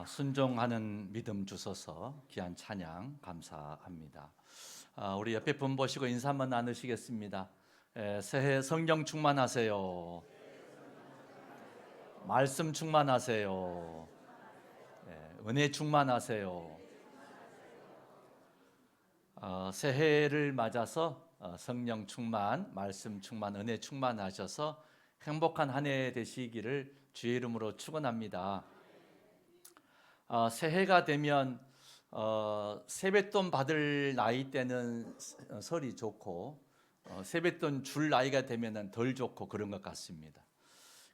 순종하는 믿음 주셔서 귀한 찬양 감사합니다. 우리 옆에 분 보시고 인사 한번 나누시겠습니다. 새해 성령 충만하세요. 말씀 충만하세요. 은혜 충만하세요. 새해를 맞아서 성령 충만, 말씀 충만, 은혜 충만하셔서 행복한 한 해 되시기를 주의 이름으로 축원합니다. 새해가 되면 세뱃돈 받을 나이 때는 설이 좋고 세뱃돈 줄 나이가 되면 덜 좋고 그런 것 같습니다.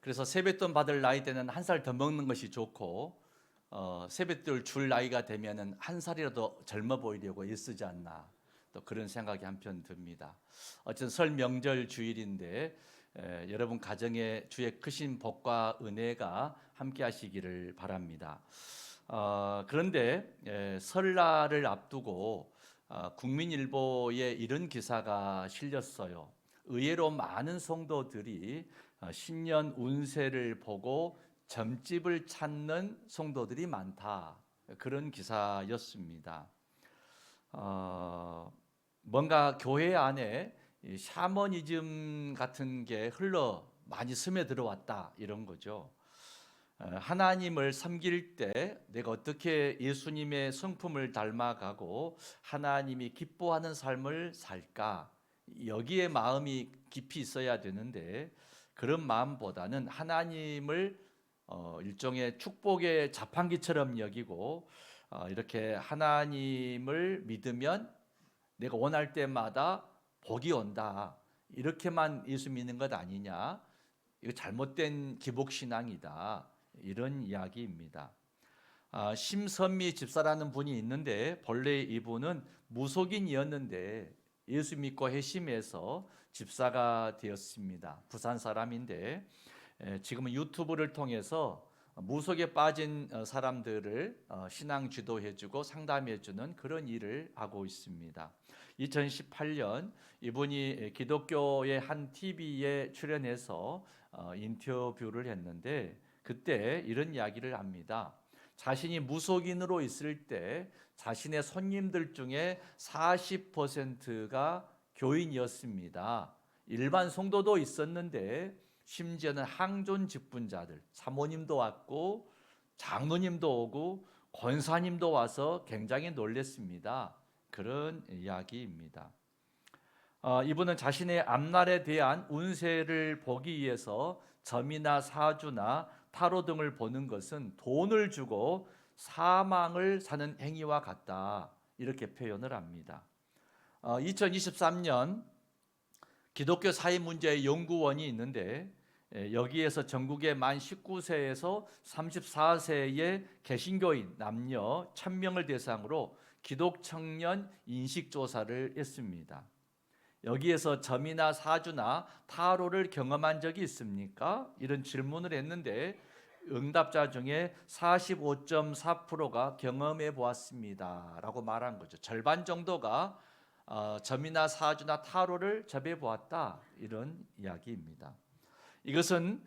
그래서 세뱃돈 받을 나이 때는 한 살 더 먹는 것이 좋고 세뱃돈 줄 나이가 되면 한 살이라도 젊어 보이려고 애쓰지 않나, 또 그런 생각이 한편 듭니다. 어쨌든 설 명절 주일인데 여러분 가정에 주의 크신 복과 은혜가 함께 하시기를 바랍니다. 그런데 설날을 앞두고 국민일보에 이런 기사가 실렸어요. 의외로 많은 성도들이 신년 운세를 보고 점집을 찾는 성도들이 많다, 그런 기사였습니다. 뭔가 교회 안에 샤머니즘 같은 게 흘러 많이 스며들어왔다, 이런 거죠. 하나님을 섬길 때 내가 어떻게 예수님의 성품을 닮아가고 하나님이 기뻐하는 삶을 살까, 여기에 마음이 깊이 있어야 되는데, 그런 마음보다는 하나님을 일종의 축복의 자판기처럼 여기고 이렇게 하나님을 믿으면 내가 원할 때마다 복이 온다, 이렇게만 예수 믿는 것 아니냐, 이거 잘못된 기복신앙이다, 이런 이야기입니다. 심선미 집사라는 분이 있는데 본래 이분은 무속인이었는데 예수 믿고 회심해서 집사가 되었습니다. 부산 사람인데 지금은 유튜브를 통해서 무속에 빠진 사람들을 신앙 지도해주고 상담해주는 그런 일을 하고 있습니다. 2018년 이분이 기독교의 한 TV에 출연해서 인터뷰를 했는데 그때 이런 이야기를 합니다. 자신이 무속인으로 있을 때 자신의 손님들 중에 40%가 교인이었습니다. 일반 성도도 있었는데 심지어는 항존 직분자들, 사모님도 왔고 장로님도 오고 권사님도 와서 굉장히 놀랐습니다. 그런 이야기입니다. 이분은 자신의 앞날에 대한 운세를 보기 위해서 점이나 사주나 타로 등을 보는 것은 돈을 주고 사망을 사는 행위와 같다, 이렇게 표현을 합니다. 2023년 기독교 사회 문제 연구원이 있는데 여기에서 전국의 만 19세에서 34세의 개신교인 남녀 1000명을 대상으로 기독청년 인식조사를 했습니다. 여기에서 점이나 사주나 타로를 경험한 적이 있습니까? 이런 질문을 했는데 응답자 중에 45.4%가 경험해 보았습니다 라고 말한 거죠. 절반 정도가 점이나 사주나 타로를 접해 보았다, 이런 이야기입니다. 이것은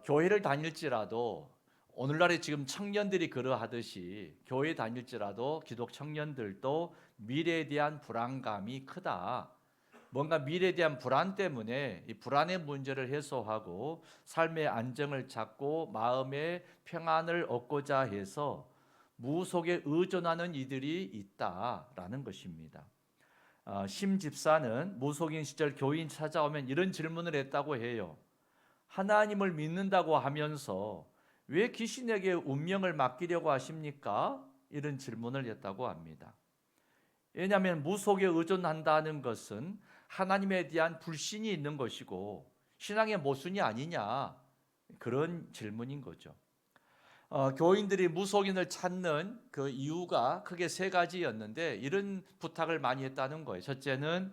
교회를 다닐지라도, 오늘날에 지금 청년들이 그러하듯이 교회 다닐지라도 기독 청년들도 미래에 대한 불안감이 크다, 뭔가 미래에 대한 불안 때문에 이 불안의 문제를 해소하고 삶의 안정을 찾고 마음의 평안을 얻고자 해서 무속에 의존하는 이들이 있다라는 것입니다. 심 집사는 무속인 시절 교인 찾아오면 이런 질문을 했다고 해요. 하나님을 믿는다고 하면서 왜 귀신에게 운명을 맡기려고 하십니까? 이런 질문을 했다고 합니다. 왜냐하면 무속에 의존한다는 것은 하나님에 대한 불신이 있는 것이고 신앙의 모순이 아니냐, 그런 질문인 거죠. 교인들이 무속인을 찾는 그 이유가 크게 세 가지였는데 이런 부탁을 많이 했다는 거예요. 첫째는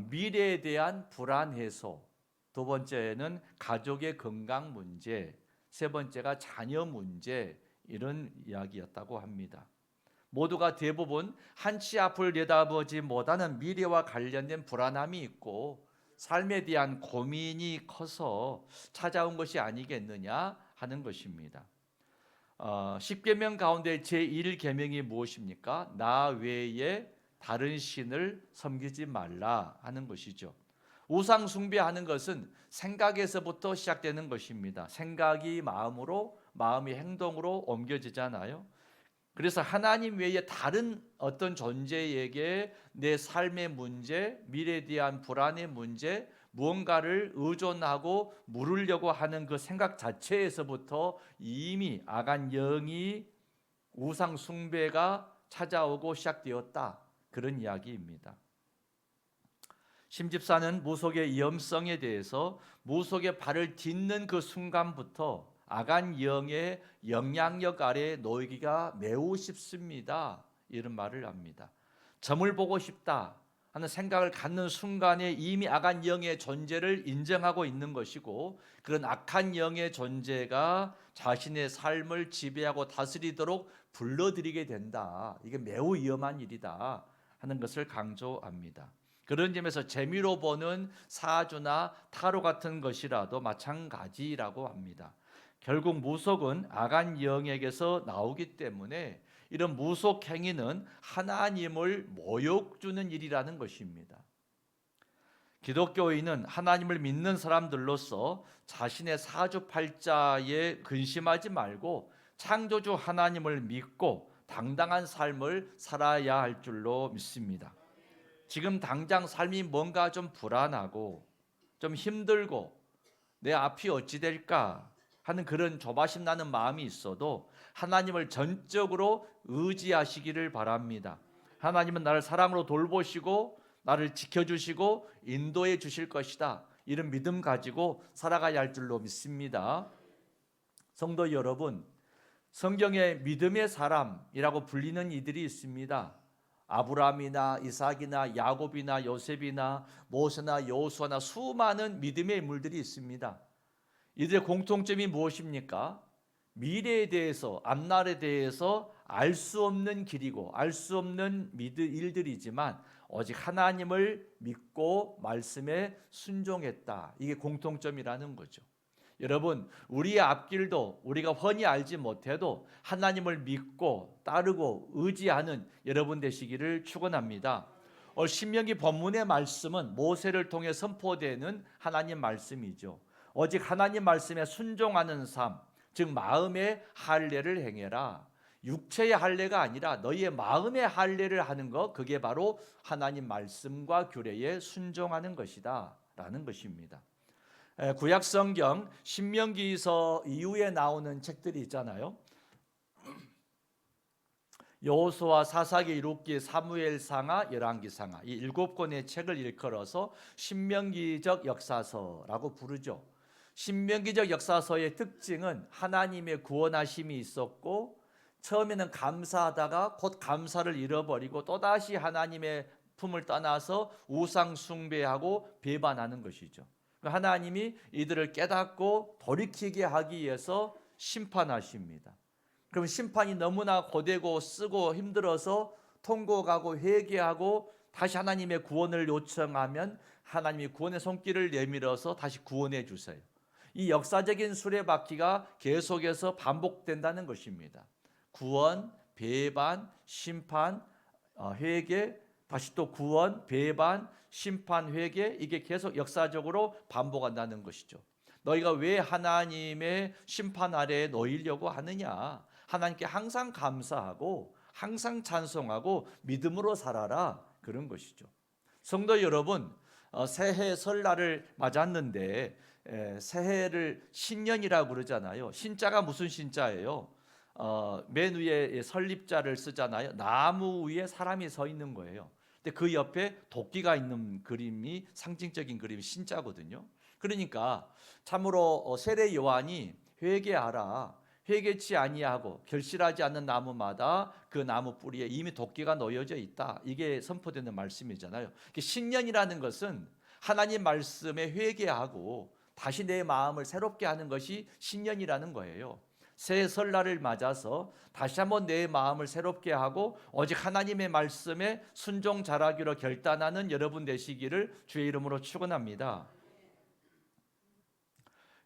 미래에 대한 불안 해소, 두 번째는 가족의 건강 문제, 세 번째가 자녀 문제, 이런 이야기였다고 합니다. 모두가 대부분 한치 앞을 내다보지 못하는 미래와 관련된 불안함이 있고 삶에 대한 고민이 커서 찾아온 것이 아니겠느냐 하는 것입니다. 십계명 가운데 제1계명이 무엇입니까? 나 외에 다른 신을 섬기지 말라 하는 것이죠. 우상 숭배하는 것은 생각에서부터 시작되는 것입니다. 생각이 마음으로, 마음이 행동으로 옮겨지잖아요. 그래서 하나님 외에 다른 어떤 존재에게 내 삶의 문제, 미래에 대한 불안의 문제, 무언가를 의존하고 물으려고 하는 그 생각 자체에서부터 이미 악한 영이 우상 숭배가 찾아오고 시작되었다. 그런 이야기입니다. 심집사는 무속의 위험성에 대해서 무속의 발을 딛는 그 순간부터 악한 영의 영향력 아래 놓이기가 매우 쉽습니다. 이런 말을 합니다. 점을 보고 싶다 하는 생각을 갖는 순간에 이미 악한 영의 존재를 인정하고 있는 것이고, 그런 악한 영의 존재가 자신의 삶을 지배하고 다스리도록 불러들이게 된다. 이게 매우 위험한 일이다 하는 것을 강조합니다. 그런 점에서 재미로 보는 사주나 타로 같은 것이라도 마찬가지라고 합니다. 결국 무속은 악한 영에게서 나오기 때문에 이런 무속 행위는 하나님을 모욕 주는 일이라는 것입니다. 기독교인은 하나님을 믿는 사람들로서 자신의 사주팔자에 근심하지 말고 창조주 하나님을 믿고 당당한 삶을 살아야 할 줄로 믿습니다. 지금 당장 삶이 뭔가 좀 불안하고 좀 힘들고 내 앞이 어찌 될까 하는 그런 조바심 나는 마음이 있어도 하나님을 전적으로 의지하시기를 바랍니다. 하나님은 나를 사랑으로 돌보시고 나를 지켜주시고 인도해 주실 것이다. 이런 믿음 가지고 살아가야 할 줄로 믿습니다. 성도 여러분, 성경에 믿음의 사람이라고 불리는 이들이 있습니다. 아브라함이나 이삭이나 야곱이나 요셉이나 모세나 여호수아나 수많은 믿음의 인물들이 있습니다. 이들의 공통점이 무엇입니까? 미래에 대해서, 앞날에 대해서 알 수 없는 길이고 알 수 없는 일들이지만 오직 하나님을 믿고 말씀에 순종했다. 이게 공통점이라는 거죠. 여러분, 우리의 앞길도 우리가 훤히 알지 못해도 하나님을 믿고 따르고 의지하는 여러분 되시기를 축원합니다. 오늘 신명기 본문의 말씀은 모세를 통해 선포되는 하나님 말씀이죠. 오직 하나님 말씀에 순종하는 삶, 즉 마음의 할례를 행해라. 육체의 할례가 아니라 너희의 마음의 할례를 하는 것, 그게 바로 하나님 말씀과 규례에 순종하는 것이다 라는 것입니다. 구약 성경 신명기서 이후에 나오는 책들이 있잖아요. 여호수아, 사사기, 룻기, 사무엘상하, 열왕기상하, 이 7권의 책을 일컬어서 신명기적 역사서라고 부르죠. 신명기적 역사서의 특징은 하나님의 구원하심이 있었고, 처음에는 감사하다가 곧 감사를 잃어버리고 또다시 하나님의 품을 떠나서 우상 숭배하고 배반하는 것이죠. 하나님이 이들을 깨닫고 돌이키게 하기 위해서 심판하십니다. 그럼 심판이 너무나 고되고 쓰고 힘들어서 통곡하고 회개하고 다시 하나님의 구원을 요청하면 하나님이 구원의 손길을 내밀어서 다시 구원해 주세요. 이 역사적인 수레바퀴가 계속해서 반복된다는 것입니다. 구원, 배반, 심판, 회개, 다시 또 구원, 배반, 심판, 회개, 이게 계속 역사적으로 반복한다는 것이죠. 너희가 왜 하나님의 심판 아래에 놓이려고 하느냐? 하나님께 항상 감사하고 항상 찬송하고 믿음으로 살아라, 그런 것이죠. 성도 여러분, 새해 설날을 맞았는데 새해를 신년이라고 그러잖아요. 신자가 무슨 신자예요? 맨 위에 설립자를 쓰잖아요. 나무 위에 사람이 서 있는 거예요. 근데 그 옆에 도끼가 있는 그림이 상징적인 그림이 신자거든요. 그러니까 참으로 세례 요한이 회개하라, 회개치 아니하고 결실하지 않는 나무마다 그 나무 뿌리에 이미 도끼가 놓여져 있다, 이게 선포되는 말씀이잖아요. 신년이라는 것은 하나님 말씀에 회개하고 다시 내 마음을 새롭게 하는 것이 신년이라는 거예요. 새 설날을 맞아서 다시 한번 내 마음을 새롭게 하고 오직 하나님의 말씀에 순종 잘하기로 결단하는 여러분 되시기를 주의 이름으로 축원합니다.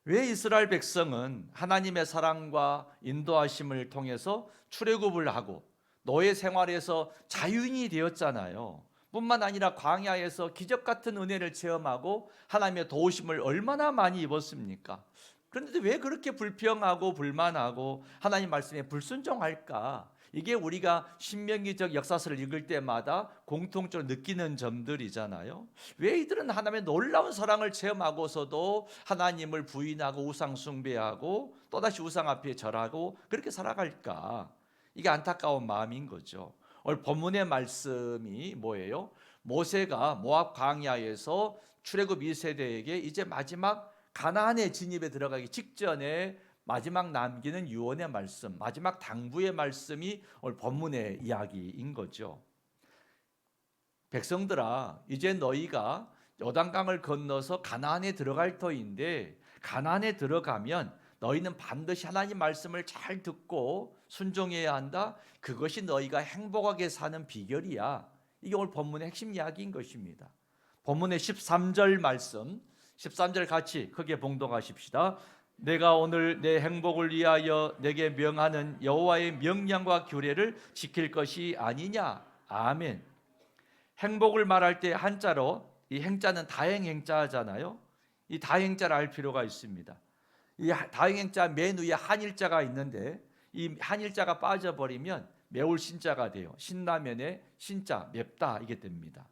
왜 이스라엘 백성은 하나님의 사랑과 인도하심을 통해서 출애굽을 하고 노예 생활에서 자유인이 되었잖아요. 뿐만 아니라 광야에서 기적 같은 은혜를 체험하고 하나님의 도우심을 얼마나 많이 입었습니까? 그런데 왜 그렇게 불평하고 불만하고 하나님 말씀에 불순종할까? 이게 우리가 신명기적 역사서를 읽을 때마다 공통적으로 느끼는 점들이잖아요. 왜 이들은 하나님의 놀라운 사랑을 체험하고서도 하나님을 부인하고 우상 숭배하고 또다시 우상 앞에 절하고 그렇게 살아갈까? 이게 안타까운 마음인 거죠. 오늘 본문의 말씀이 뭐예요? 모세가 모압 광야에서 출애굽 2세대에게 이제 마지막 가나안의 진입에 들어가기 직전에 마지막 남기는 유언의 말씀, 마지막 당부의 말씀이 오늘 본문의 이야기인 거죠. 백성들아, 이제 너희가 요단강을 건너서 가나안에 들어갈 터인데 가나안에 들어가면 너희는 반드시 하나님 말씀을 잘 듣고 순종해야 한다. 그것이 너희가 행복하게 사는 비결이야. 이게 오늘 본문의 핵심 이야기인 것입니다. 본문의 13절 말씀, 13절 같이 크게 봉독하십시다. 내가 오늘 내 행복을 위하여 내게 명하는 여호와의 명령과 규례를 지킬 것이 아니냐. 아멘. 행복을 말할 때 한자로, 이 행자는 다행행자잖아요. 이 다행자를 알 필요가 있습니다. 이 다행행자 맨 위에 한일자가 있는데 이 한일자가 빠져버리면 매울 신자가 돼요. 신라면에 신자 맵다 이게 됩니다.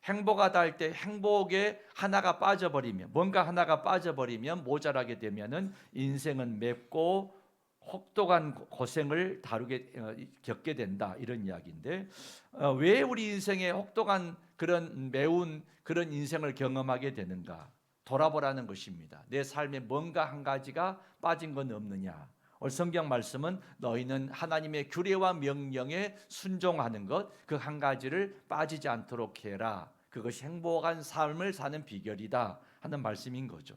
행복하다 할 때 행복에 하나가 빠져버리면, 뭔가 하나가 빠져버리면 모자라게 되면은 인생은 맵고 혹독한 고생을 겪게 된다, 이런 이야기인데, 왜 우리 인생에 혹독한 그런 매운 그런 인생을 경험하게 되는가 돌아보라는 것입니다. 내 삶에 뭔가 한 가지가 빠진 건 없느냐. 오늘 성경 말씀은 너희는 하나님의 규례와 명령에 순종하는 것, 그 한 가지를 빠지지 않도록 해라. 그것이 행복한 삶을 사는 비결이다 하는 말씀인 거죠.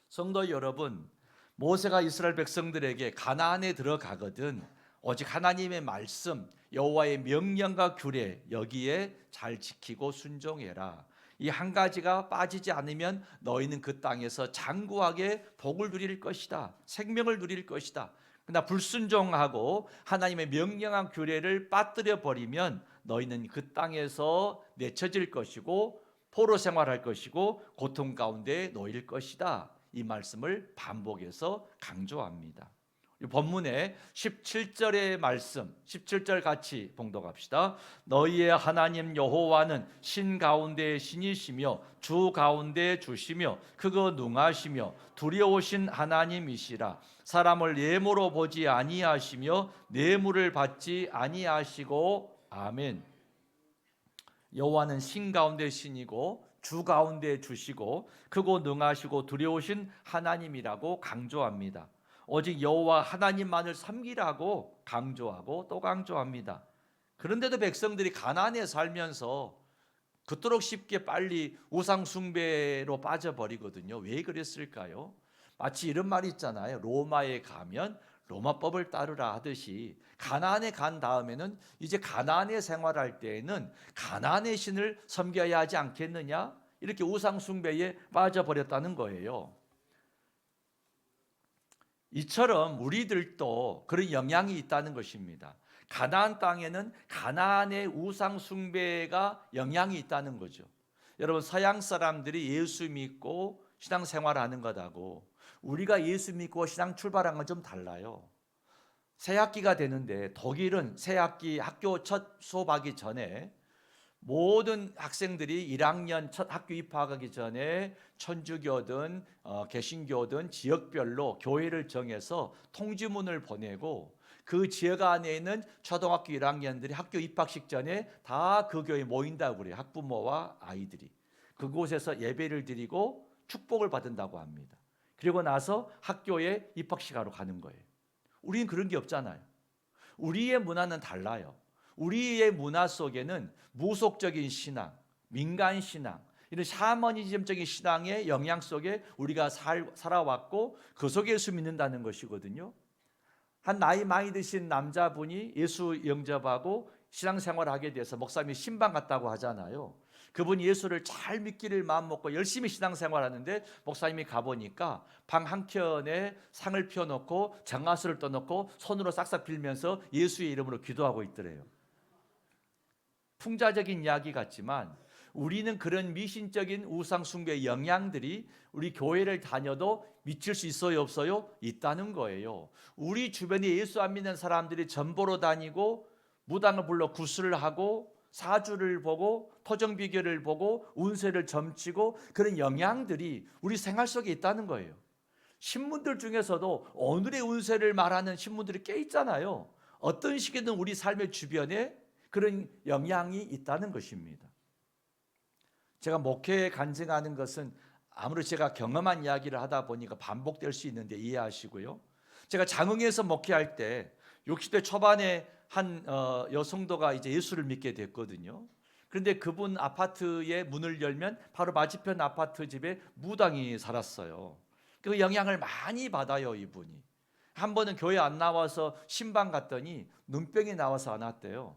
성도 여러분, 모세가 이스라엘 백성들에게 가나안에 들어가거든 오직 하나님의 말씀, 여호와의 명령과 규례 여기에 잘 지키고 순종해라. 이 한 가지가 빠지지 않으면 너희는 그 땅에서 장구하게 복을 누릴 것이다. 생명을 누릴 것이다. 그러나 불순종하고 하나님의 명령한 규례를 빠뜨려 버리면 너희는 그 땅에서 내쳐질 것이고 포로 생활할 것이고 고통 가운데 놓일 것이다. 이 말씀을 반복해서 강조합니다. 본문의 17절의 말씀, 17절 같이 봉독합시다. 너희의 하나님 여호와는 신 가운데 신이시며 주 가운데 주시며 크고 능하시며 두려우신 하나님이시라. 사람을 예물로 보지 아니하시며 뇌물을 받지 아니하시고. 아멘. 여호와는 신 가운데 신이고 주 가운데 주시고 크고 능하시고 두려우신 하나님이라고 강조합니다. 오직 여호와 하나님만을 섬기라고 강조하고 또 강조합니다. 그런데도 백성들이 가나안에 살면서 그토록 쉽게 빨리 우상 숭배로 빠져버리거든요. 왜 그랬을까요? 마치 이런 말이 있잖아요. 로마에 가면 로마법을 따르라 하듯이 가나안에 간 다음에는 이제 가나안에 생활할 때에는 가나안의 신을 섬겨야 하지 않겠느냐? 이렇게 우상 숭배에 빠져버렸다는 거예요. 이처럼 우리들도 그런 영향이 있다는 것입니다. 가나안 땅에는 가나안의 우상 숭배가 영향이 있다는 거죠. 여러분, 서양 사람들이 예수 믿고 신앙생활하는 것하고 우리가 예수 믿고 신앙 출발한 건 좀 달라요. 새 학기가 되는데 독일은 새 학기 학교 첫 수업하기 전에 모든 학생들이 1학년 첫 학교 입학하기 전에 천주교든 개신교든 지역별로 교회를 정해서 통지문을 보내고 그 지역 안에 있는 초등학교 1학년들이 학교 입학식 전에 다 그 교회에 모인다고 그래요. 학부모와 아이들이 그곳에서 예배를 드리고 축복을 받는다고 합니다. 그리고 나서 학교에 입학식하러 가는 거예요. 우리는 그런 게 없잖아요. 우리의 문화는 달라요. 우리의 문화 속에는 무속적인 신앙, 민간 신앙, 이런 샤머니즘적인 신앙의 영향 속에 우리가 살아왔고 그 속에 예수 믿는다는 것이거든요. 한 나이 많이 드신 남자분이 예수 영접하고 신앙생활을 하게 돼서 목사님이 신방 갔다고 하잖아요. 그분이 예수를 잘 믿기를 마음먹고 열심히 신앙생활하는데 목사님이 가보니까 방 한켠에 상을 펴놓고 정화수를 떠놓고 손으로 싹싹 빌면서 예수의 이름으로 기도하고 있더래요. 풍자적인 이야기 같지만 우리는 그런 미신적인 우상 숭배의 영향들이 우리 교회를 다녀도 미칠 수 있어요, 없어요? 있다는 거예요. 우리 주변에 예수 안 믿는 사람들이 전보로 다니고 무당을 불러 구슬을 하고 사주를 보고 토정비결을 보고 운세를 점치고 그런 영향들이 우리 생활 속에 있다는 거예요. 신문들 중에서도 오늘의 운세를 말하는 신문들이 꽤 있잖아요. 어떤 식이든 우리 삶의 주변에 그런 영향이 있다는 것입니다. 제가 목회에 간증하는 것은 아무리 제가 경험한 이야기를 하다 보니까 반복될 수 있는데 이해하시고요. 제가 장흥에서 목회할 때 60대 초반에 한 여성도가 이제 예수를 믿게 됐거든요. 그런데 그분 아파트의 문을 열면 바로 맞은편 아파트 집에 무당이 살았어요. 그 영향을 많이 받아요, 이분이. 한 번은 교회 안 나와서 신방 갔더니 눈병이 나와서 안 왔대요.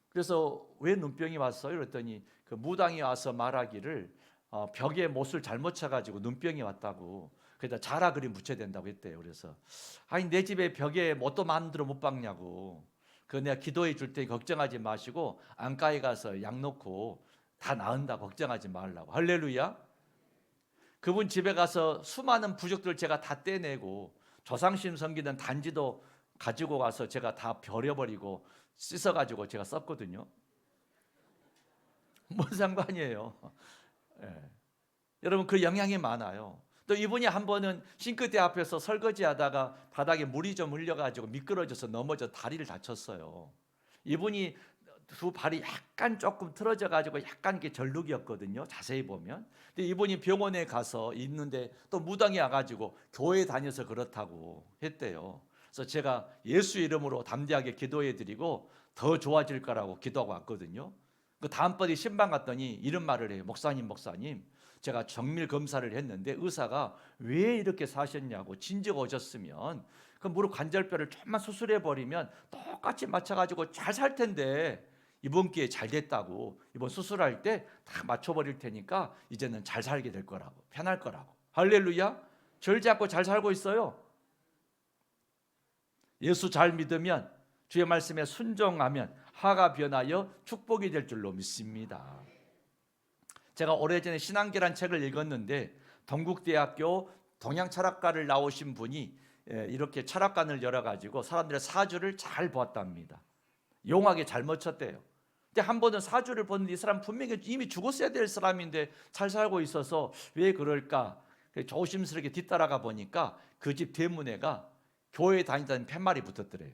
그래서 왜 눈병이 왔어요? 그랬더니 그 무당이 와서 말하기를 벽에 못을 잘못 쳐가지고 눈병이 왔다고. 그래서 자라 그림 붙여야 된다고 했대요. 그래서 아니 내 집에 벽에 못도 만들어 못 박냐고. 그 내가 기도해 줄 테니 걱정하지 마시고 안가에 가서 약 놓고 다 나은다 걱정하지 말라고. 할렐루야. 그분 집에 가서 수많은 부적들을 제가 다 떼내고 조상신 섬기는 단지도 가지고 가서 제가 다 버려버리고 씻어가지고 제가 썼거든요. 뭔 상관이에요. 예. 여러분 그 영향이 많아요. 또 이분이 한 번은 싱크대 앞에서 설거지하다가 바닥에 물이 좀 흘려가지고 미끄러져서 넘어져 다리를 다쳤어요. 이분이 두 발이 약간 조금 틀어져 가지고 약간 이렇게 절룩이었거든요. 자세히 보면. 근데 이분이 병원에 가서 있는데 또 무당이 와가지고 교회 다녀서 그렇다고 했대요. 그래서 제가 예수 이름으로 담대하게 기도해드리고 더 좋아질 거라고 기도하고 왔거든요. 그 다음번에 신방 갔더니 이런 말을 해요. 목사님 제가 정밀 검사를 했는데 의사가 왜 이렇게 사셨냐고 진즉 오셨으면 그 무릎 관절뼈를 조금만 수술해 버리면 똑같이 맞춰가지고 잘 살 텐데 이번 기회에 잘 됐다고 이번 수술할 때 다 맞춰버릴 테니까 이제는 잘 살게 될 거라고 편할 거라고. 할렐루야. 절제 않고 잘 살고 있어요. 예수 잘 믿으면 주의 말씀에 순종하면 화가 변하여 축복이 될 줄로 믿습니다. 제가 오래전에 신앙계란 책을 읽었는데 동국대학교 동양철학과를 나오신 분이 이렇게 철학관을 열어가지고 사람들의 사주를 잘 보았답니다. 용하게 잘 맞췄대요. 근데 한 번은 사주를 봤는데 이 사람 분명히 이미 죽었어야 될 사람인데 잘 살고 있어서 왜 그럴까 조심스럽게 뒤따라가 보니까 그 집 대문에가 교회에 다니다는 팻말이 붙었더래요.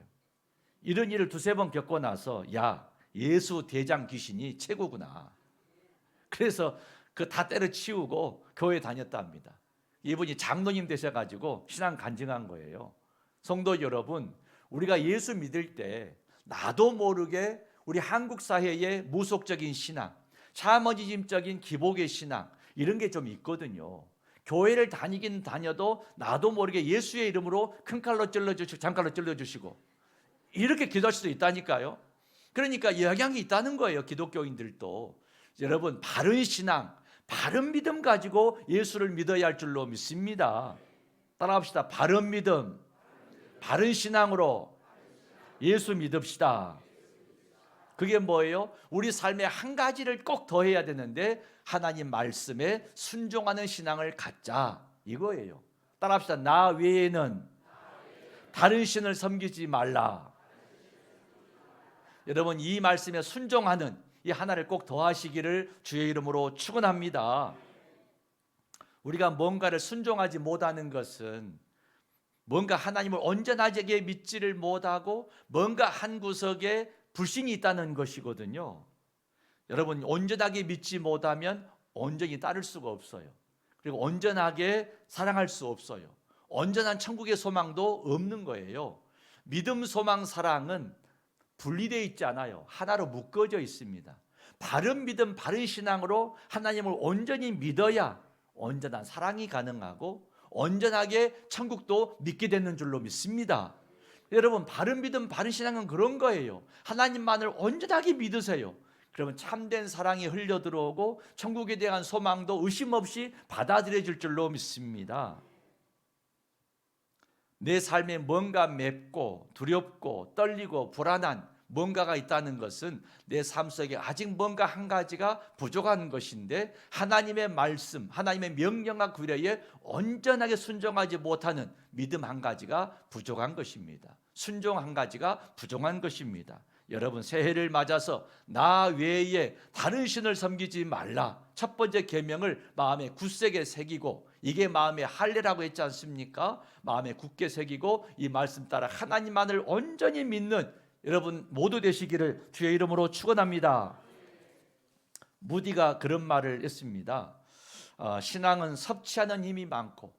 이런 일을 두세 번 겪고 나서 야 예수 대장 귀신이 최고구나. 그래서 그 다 때려치우고 교회 다녔답니다. 이분이 장로님 되셔가지고 신앙 간증한 거예요. 성도 여러분, 우리가 예수 믿을 때 나도 모르게 우리 한국 사회의 무속적인 신앙, 샤머니즘적인 기복의 신앙 이런 게 좀 있거든요. 교회를 다니긴 다녀도 나도 모르게 예수의 이름으로 큰 칼로 찔러주시고 장칼로 찔러주시고 이렇게 기도할 수도 있다니까요. 그러니까 영향이 있다는 거예요. 기독교인들도. 여러분 바른 신앙, 바른 믿음 가지고 예수를 믿어야 할 줄로 믿습니다. 따라합시다. 바른 믿음, 바른 신앙으로 예수 믿읍시다. 그게 뭐예요? 우리 삶에 한 가지를 꼭 더해야 되는데 하나님 말씀에 순종하는 신앙을 갖자 이거예요. 따라합시다. 나 외에는 다른 신을 섬기지 말라. 여러분 이 말씀에 순종하는 이 하나를 꼭 더하시기를 주의 이름으로 축원합니다. 우리가 뭔가를 순종하지 못하는 것은 뭔가 하나님을 온전하게 믿지를 못하고 뭔가 한 구석에 불신이 있다는 것이거든요. 여러분 온전하게 믿지 못하면 온전히 따를 수가 없어요. 그리고 온전하게 사랑할 수 없어요. 온전한 천국의 소망도 없는 거예요. 믿음, 소망, 사랑은 분리되어 있지 않아요. 하나로 묶어져 있습니다. 바른 믿음, 바른 신앙으로 하나님을 온전히 믿어야 온전한 사랑이 가능하고 온전하게 천국도 믿게 되는 줄로 믿습니다. 여러분 바른 믿음, 바른 신앙은 그런 거예요. 하나님만을 온전하게 믿으세요. 그러면 참된 사랑이 흘려 들어오고 천국에 대한 소망도 의심 없이 받아들여질 줄로 믿습니다. 내 삶에 뭔가 맵고 두렵고 떨리고 불안한 뭔가가 있다는 것은 내 삶 속에 아직 뭔가 한 가지가 부족한 것인데, 하나님의 말씀, 하나님의 명령과 규례에 온전하게 순종하지 못하는 믿음 한 가지가 부족한 것입니다. 순종 한 가지가 부족한 것입니다. 여러분, 새해를 맞아서 나 외에 다른 신을 섬기지 말라, 첫 번째 계명을 마음에 굳세게 새기고, 이게 마음의 할례라고 했지 않습니까? 마음에 굳게 새기고 이 말씀 따라 하나님만을 온전히 믿는 여러분 모두 되시기를 주의 이름으로 축원합니다. 무디가 그런 말을 했습니다. 신앙은 섭취하는 힘이 많고,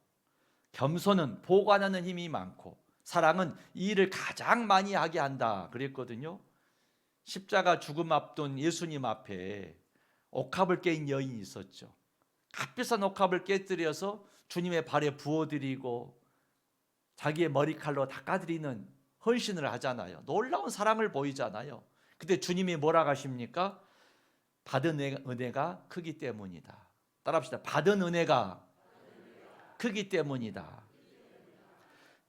겸손은 보관하는 힘이 많고, 사랑은 이 일을 가장 많이 하게 한다 그랬거든요. 십자가 죽음 앞둔 예수님 앞에 옥합을 깨인 여인이 있었죠. 값비싼 옥합을 깨뜨려서 주님의 발에 부어드리고 자기의 머리칼로 닦아드리는 헌신을 하잖아요. 놀라운 사랑을 보이잖아요. 근데 주님이 뭐라 하십니까? 받은 은혜가 크기 때문이다. 따라합시다. 받은 은혜가 크기 때문이다.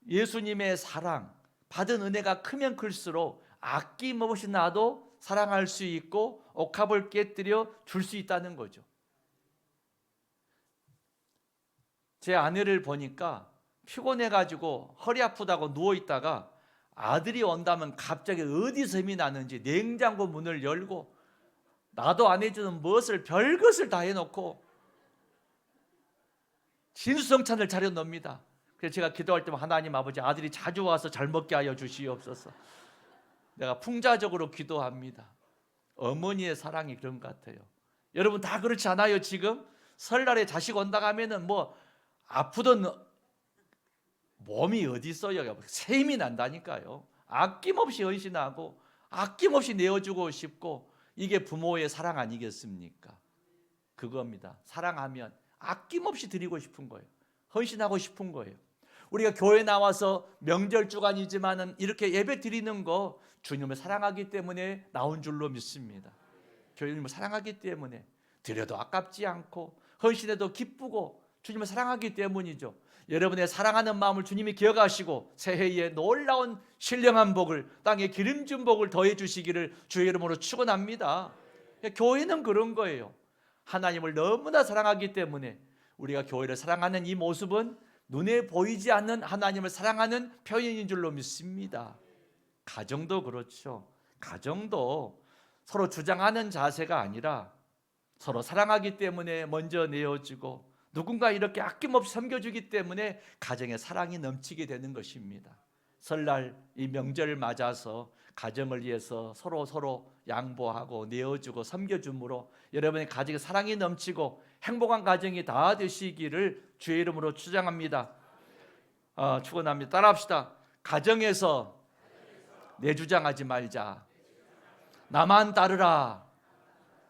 예수님의 사랑, 받은 은혜가 크면 클수록 아낌없이 나도 사랑할 수 있고 옥합을 깨뜨려 줄 수 있다는 거죠. 제 아내를 보니까 피곤해가지고 허리 아프다고 누워있다가 아들이 온다면 갑자기 어디서 힘이 나는지 냉장고 문을 열고 나도 안 해주는 무엇을 별것을 다 해놓고 진수성찬을 차려놉니다. 그래서 제가 기도할 때만 하나님 아버지, 아들이 자주 와서 잘 먹게 하여 주시옵소서. 내가 풍자적으로 기도합니다. 어머니의 사랑이 그런 것 같아요. 여러분 다 그렇지 않아요? 지금 설날에 자식 온다고 하면은 뭐 아프던 몸이 어디 있어요? 새 힘이 난다니까요. 아낌없이 헌신하고 아낌없이 내어주고 싶고, 이게 부모의 사랑 아니겠습니까? 그겁니다. 사랑하면 아낌없이 드리고 싶은 거예요. 헌신하고 싶은 거예요. 우리가 교회 나와서 명절 주간이지만은 이렇게 예배 드리는 거 주님을 사랑하기 때문에 나온 줄로 믿습니다. 주님을 사랑하기 때문에 드려도 아깝지 않고 헌신해도 기쁘고 주님을 사랑하기 때문이죠. 여러분의 사랑하는 마음을 주님이 기억하시고 새해에 놀라운 신령한 복을, 땅에 기름진 복을 더해 주시기를 주의 이름으로 축원합니다. 교회는 그런 거예요. 하나님을 너무나 사랑하기 때문에 우리가 교회를 사랑하는 이 모습은 눈에 보이지 않는 하나님을 사랑하는 표현인 줄로 믿습니다. 가정도 그렇죠. 가정도 서로 주장하는 자세가 아니라 서로 사랑하기 때문에 먼저 내어주고 누군가 이렇게 아낌없이 섬겨주기 때문에 가정에 사랑이 넘치게 되는 것입니다. 설날 이 명절을 맞아서 가정을 위해서 서로 양보하고 내어주고 섬겨줌으로 여러분의 가정에 사랑이 넘치고 행복한 가정이 다 되시기를 주의 이름으로 축원합니다. 축원합니다. 따라합시다. 가정에서 내 주장하지 말자. 나만 따르라.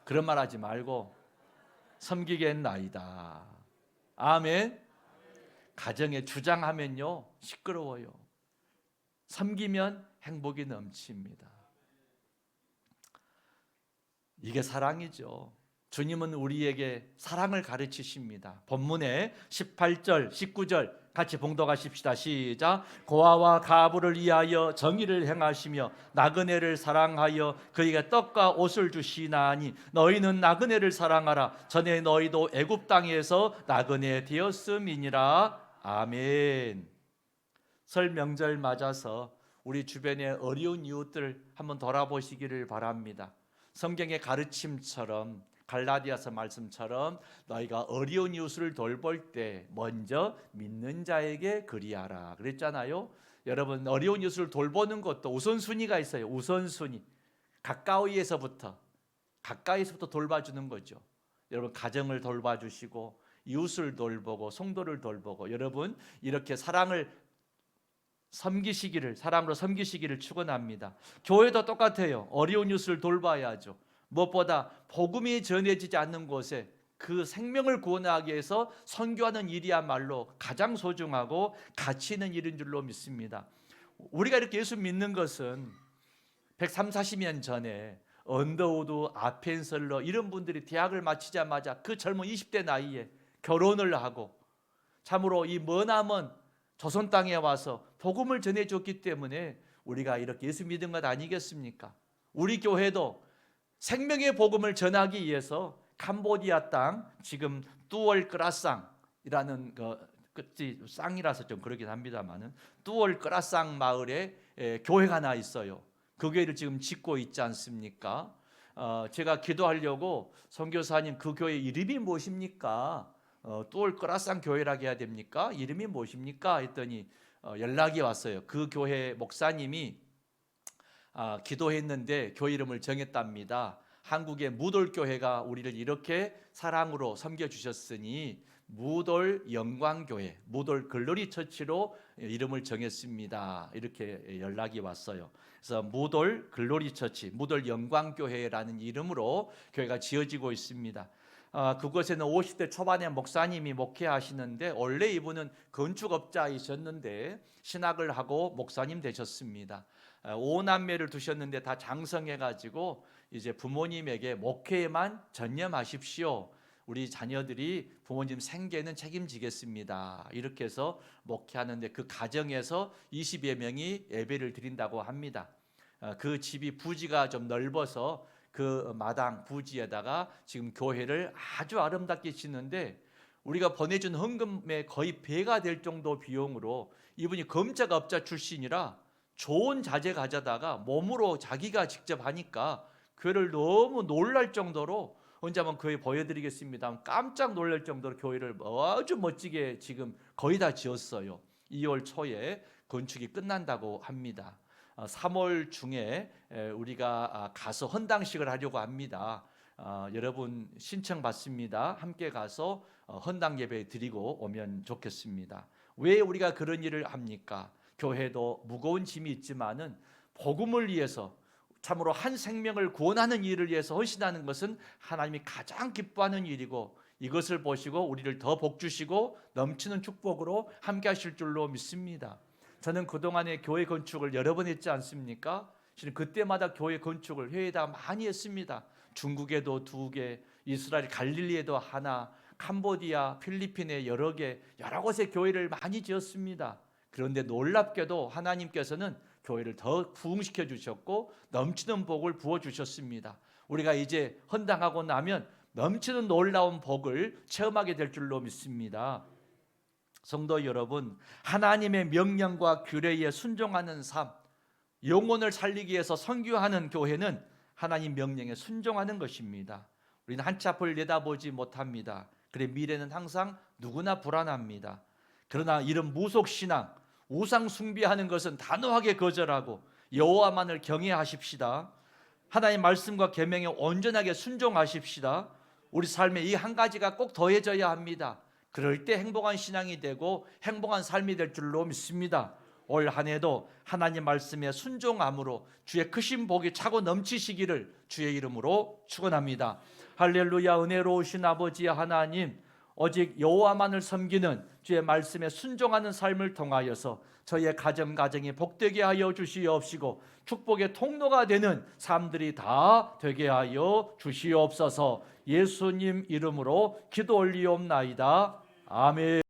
그런 말 하지 말고 섬기겠나이다. 아멘. 가정에 주장하면요 시끄러워요. 섬기면 행복이 넘칩니다. 이게 사랑이죠. 주님은 우리에게 사랑을 가르치십니다. 본문에 18절, 19절 같이 봉독하십시다. 시작. 고아와 가부를 위하여 정의를 행하시며 나그네를 사랑하여 그에게 떡과 옷을 주시나니 너희는 나그네를 사랑하라. 전에 너희도 애굽 땅에서 나그네 되었음이니라. 아멘. 설 명절 맞아서 우리 주변의 어려운 이웃들 한번 돌아보시기를 바랍니다. 성경의 가르침처럼 갈라디아서 말씀처럼 너희가 어려운 이웃을 돌볼 때 먼저 믿는 자에게 그리하라 그랬잖아요. 여러분 어려운 이웃을 돌보는 것도 우선순위가 있어요. 우선순위. 가까이서부터 돌봐주는 거죠. 여러분 가정을 돌봐주시고 이웃을 돌보고 성도를 돌보고 여러분 이렇게 사랑으로 섬기시기를 축원합니다. 교회도 똑같아요. 어려운 이웃을 돌봐야죠. 무엇보다 복음이 전해지지 않는 곳에 그 생명을 구원하기 위해서 선교하는 일이야말로 가장 소중하고 가치 있는 일인 줄로 믿습니다. 우리가 이렇게 예수 믿는 것은 130, 40년 전에 언더우드, 아펜설러 이런 분들이 대학을 마치자마자 그 젊은 20대 나이에 결혼을 하고 참으로 이 머나먼 조선 땅에 와서 복음을 전해줬기 때문에 우리가 이렇게 예수 믿은 것 아니겠습니까? 우리 교회도 생명의 복음을 전하기 위해서 캄보디아 땅 지금 뚜얼 크라상이라는 끝이 쌍이라서 좀 그러긴 합니다만은 뚜얼 크라상 마을에 교회가 하나 있어요. 그 교회를 지금 짓고 있지 않습니까? 제가 기도하려고 선교사님 그 교회 이름이 무엇입니까? 뚜얼 크라상 교회라고 해야 됩니까? 이름이 무엇입니까? 했더니 연락이 왔어요. 그 교회 목사님이 기도했는데 교회 이름을 정했답니다. 한국의 무돌 교회가 우리를 이렇게 사랑으로 섬겨주셨으니 무돌 영광교회, 무돌 글로리 처치로 이름을 정했습니다. 이렇게 연락이 왔어요. 그래서 무돌 글로리 처치, 무돌 영광교회라는 이름으로 교회가 지어지고 있습니다. 그곳에는 50대 초반의 목사님이 목회하시는데 원래 이분은 건축업자이셨는데 신학을 하고 목사님 되셨습니다. 5남매를 두셨는데 다 장성해가지고 이제 부모님에게 목회에만 전념하십시오. 우리 자녀들이 부모님 생계는 책임지겠습니다. 이렇게 해서 목회하는데 그 가정에서 20여 명이 예배를 드린다고 합니다. 그 집이 부지가 좀 넓어서 그 마당 부지에다가 지금 교회를 아주 아름답게 짓는데 우리가 보내준 헌금의 거의 배가 될 정도 비용으로 이분이 검작업자 출신이라 좋은 자재 가져다가 몸으로 자기가 직접 하니까 교회를 너무 놀랄 정도로 언제 한번 교회 보여드리겠습니다. 깜짝 놀랄 정도로 교회를 아주 멋지게 지금 거의 다 지었어요. 2월 초에 건축이 끝난다고 합니다. 3월 중에 우리가 가서 헌당식을 하려고 합니다. 여러분 신청 받습니다. 함께 가서 헌당 예배 드리고 오면 좋겠습니다. 왜 우리가 그런 일을 합니까? 교회도 무거운 짐이 있지만은 복음을 위해서 참으로 한 생명을 구원하는 일을 위해서 헌신하는 것은 하나님이 가장 기뻐하는 일이고 이것을 보시고 우리를 더 복 주시고 넘치는 축복으로 함께 하실 줄로 믿습니다. 저는 그동안에 교회 건축을 여러 번 했지 않습니까? 실은 그때마다 교회 건축을 회에다 많이 했습니다. 중국에도 2개, 이스라엘 갈릴리에도 하나, 캄보디아, 필리핀에 여러 곳에 교회를 많이 지었습니다. 그런데 놀랍게도 하나님께서는 교회를 더 부흥시켜 주셨고 넘치는 복을 부어 주셨습니다. 우리가 이제 헌당하고 나면 넘치는 놀라운 복을 체험하게 될 줄로 믿습니다. 성도 여러분, 하나님의 명령과 규례에 순종하는 삶, 영혼을 살리기 위해서 선교하는 교회는 하나님 명령에 순종하는 것입니다. 우리는 한치 앞을 내다보지 못합니다. 그래 미래는 항상 누구나 불안합니다. 그러나 이런 무속신앙, 우상 숭배하는 것은 단호하게 거절하고 여호와만을 경외하십시다. 하나님의 말씀과 계명에 온전하게 순종하십시다. 우리 삶에 이 한 가지가 꼭 더해져야 합니다. 그럴 때 행복한 신앙이 되고 행복한 삶이 될 줄로 믿습니다. 올 한 해도 하나님 말씀에 순종함으로 주의 크신 복이 차고 넘치시기를 주의 이름으로 축원합니다. 할렐루야. 은혜로우신 아버지 하나님, 오직 여호와만을 섬기는 주의 말씀에 순종하는 삶을 통하여서 저희의 가정이 복되게 하여 주시옵시고 축복의 통로가 되는 삶들이 다 되게 하여 주시옵소서. 예수님 이름으로 기도 올리옵나이다. 아멘.